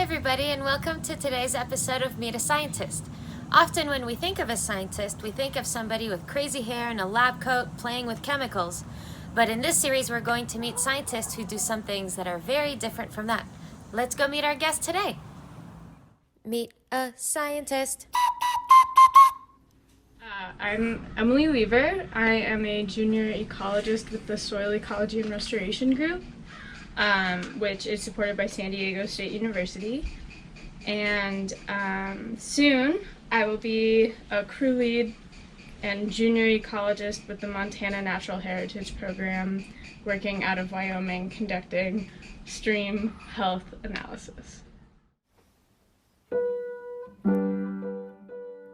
everybody, and welcome to today's episode of Meet a Scientist. Often when we think of a scientist, we think of somebody with crazy hair and a lab coat playing with chemicals. But in this series, we're going to meet scientists who do some things that are very different from that. Let's go meet our guest today. Meet a scientist. I'm Emily Weaver. I am a junior ecologist with the Soil Ecology and Restoration Group, which is supported by San Diego State University. And soon I will be a crew lead and junior ecologist with the Montana Natural Heritage Program, working out of Wyoming, conducting stream health analysis.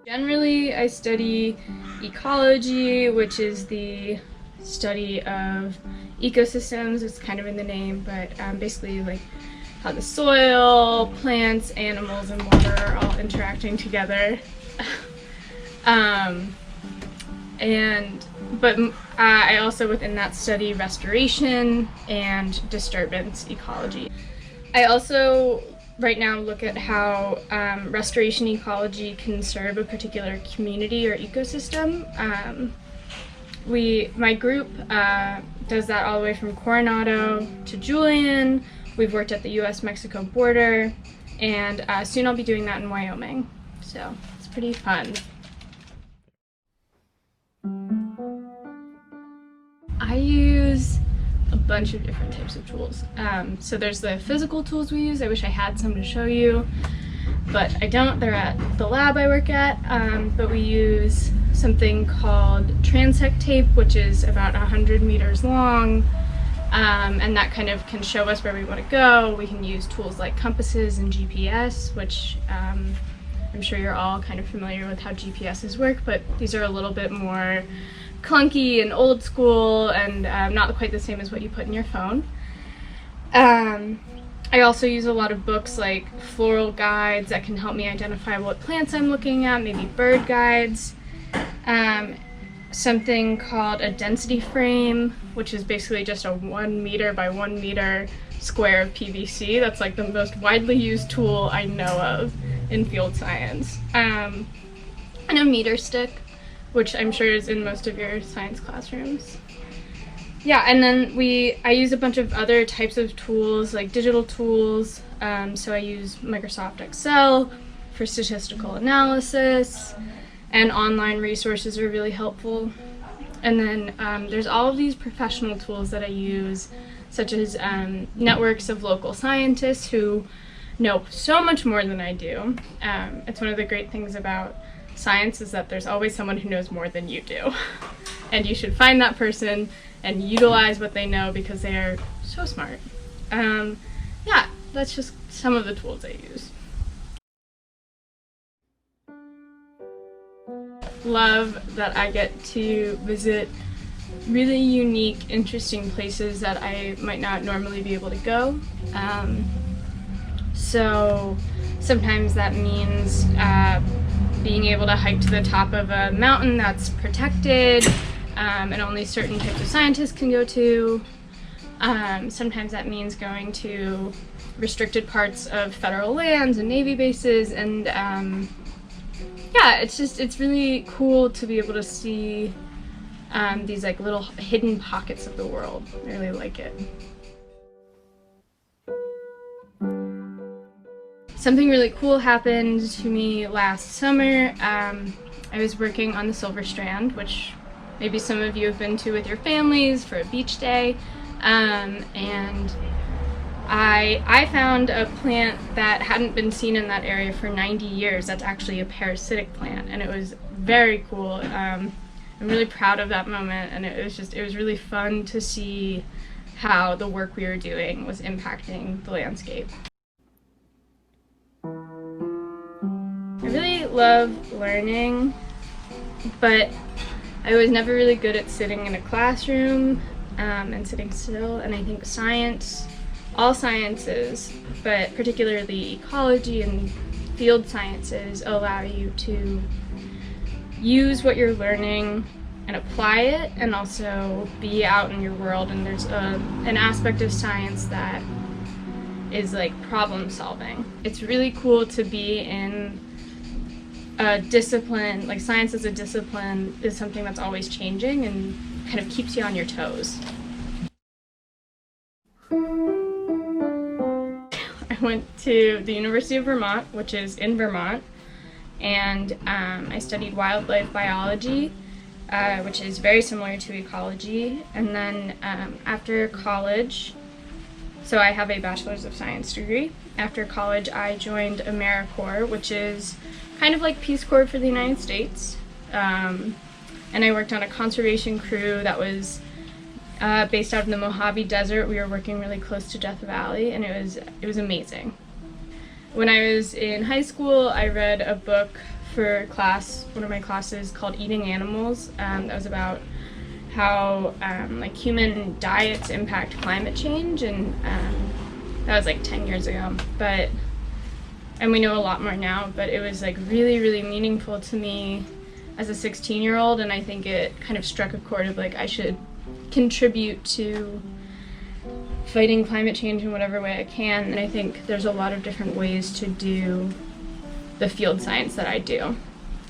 Generally, I study ecology, which is the study of ecosystems. It's kind of in the name, but basically like how the soil, plants, animals, and water are all interacting together. I also within that study restoration and disturbance ecology. I also right now look at how restoration ecology can serve a particular community or ecosystem. My group does that all the way from Coronado to Julian. We've worked at the US-Mexico border, and soon I'll be doing that in Wyoming. So it's pretty fun. I use a bunch of different types of tools. So there's the physical tools we use. I wish I had some to show you, but I don't. They're at the lab I work at. But we use something called transect tape, which is about 100 meters long, and that kind of can show us where we want to go. We can use tools like compasses and GPS, which I'm sure you're all kind of familiar with how GPSs work, but these are a little bit more clunky and old school and not quite the same as what you put in your phone. I also use a lot of books like floral guides that can help me identify what plants I'm looking at, maybe bird guides. Something called a density frame, which is basically just a 1 meter by 1 meter square of PVC. That's like the most widely used tool I know of in field science. And a meter stick, which I'm sure is in most of your science classrooms. Yeah, and then I use a bunch of other types of tools, like digital tools. So I use Microsoft Excel for statistical analysis, and online resources are really helpful. And then there's all of these professional tools that I use, such as networks of local scientists who know so much more than I do. It's one of the great things about science is that there's always someone who knows more than you do. And you should find that person and utilize what they know because they are so smart. Yeah, that's just some of the tools I use. Love that I get to visit really unique, interesting places that I might not normally be able to go. So sometimes that means being able to hike to the top of a mountain that's protected and only certain types of scientists can go to. Sometimes that means going to restricted parts of federal lands and Navy bases, and yeah, it's really cool to be able to see these like little hidden pockets of the world. I really like it. Something really cool happened to me last summer. I was working on the Silver Strand, which maybe some of you have been to with your families for a beach day, and I found a plant that hadn't been seen in that area for 90 years. That's actually a parasitic plant, and it was very cool. I'm really proud of that moment, and it was really fun to see how the work we were doing was impacting the landscape. I really love learning, but I was never really good at sitting in a classroom and sitting still, and I think science, all sciences, but particularly ecology and field sciences, allow you to use what you're learning and apply it, and also be out in your world. And there's an aspect of science that is like problem solving. It's really cool to be in a discipline, like science as a discipline is something that's always changing and kind of keeps you on your toes. I went to the University of Vermont, which is in Vermont, and I studied wildlife biology, which is very similar to ecology. And then after college, so I have a Bachelor's of Science degree. After college, I joined AmeriCorps, which is kind of like Peace Corps for the United States. And I worked on a conservation crew that was based out in the Mojave Desert. We were working really close to Death Valley, and it was amazing. When I was in high school, I read a book for class, one of my classes, called Eating Animals. That was about how like human diets impact climate change, and that was like 10 years ago. And we know a lot more now, but it was like really, really meaningful to me as a 16-year-old, and I think it kind of struck a chord of like I should contribute to fighting climate change in whatever way I can. And I think there's a lot of different ways to do the field science that I do.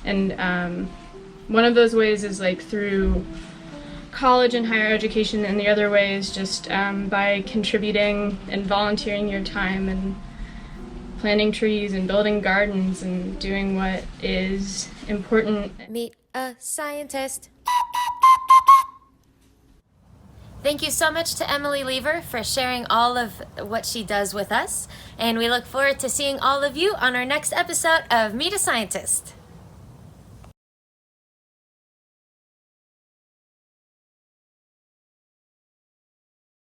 And one of those ways is like through college and higher education, and the other way is just by contributing and volunteering your time and planting trees and building gardens and doing what is important. Meet a scientist. Thank you so much to Emily Lever for sharing all of what she does with us, and we look forward to seeing all of you on our next episode of Meet a Scientist.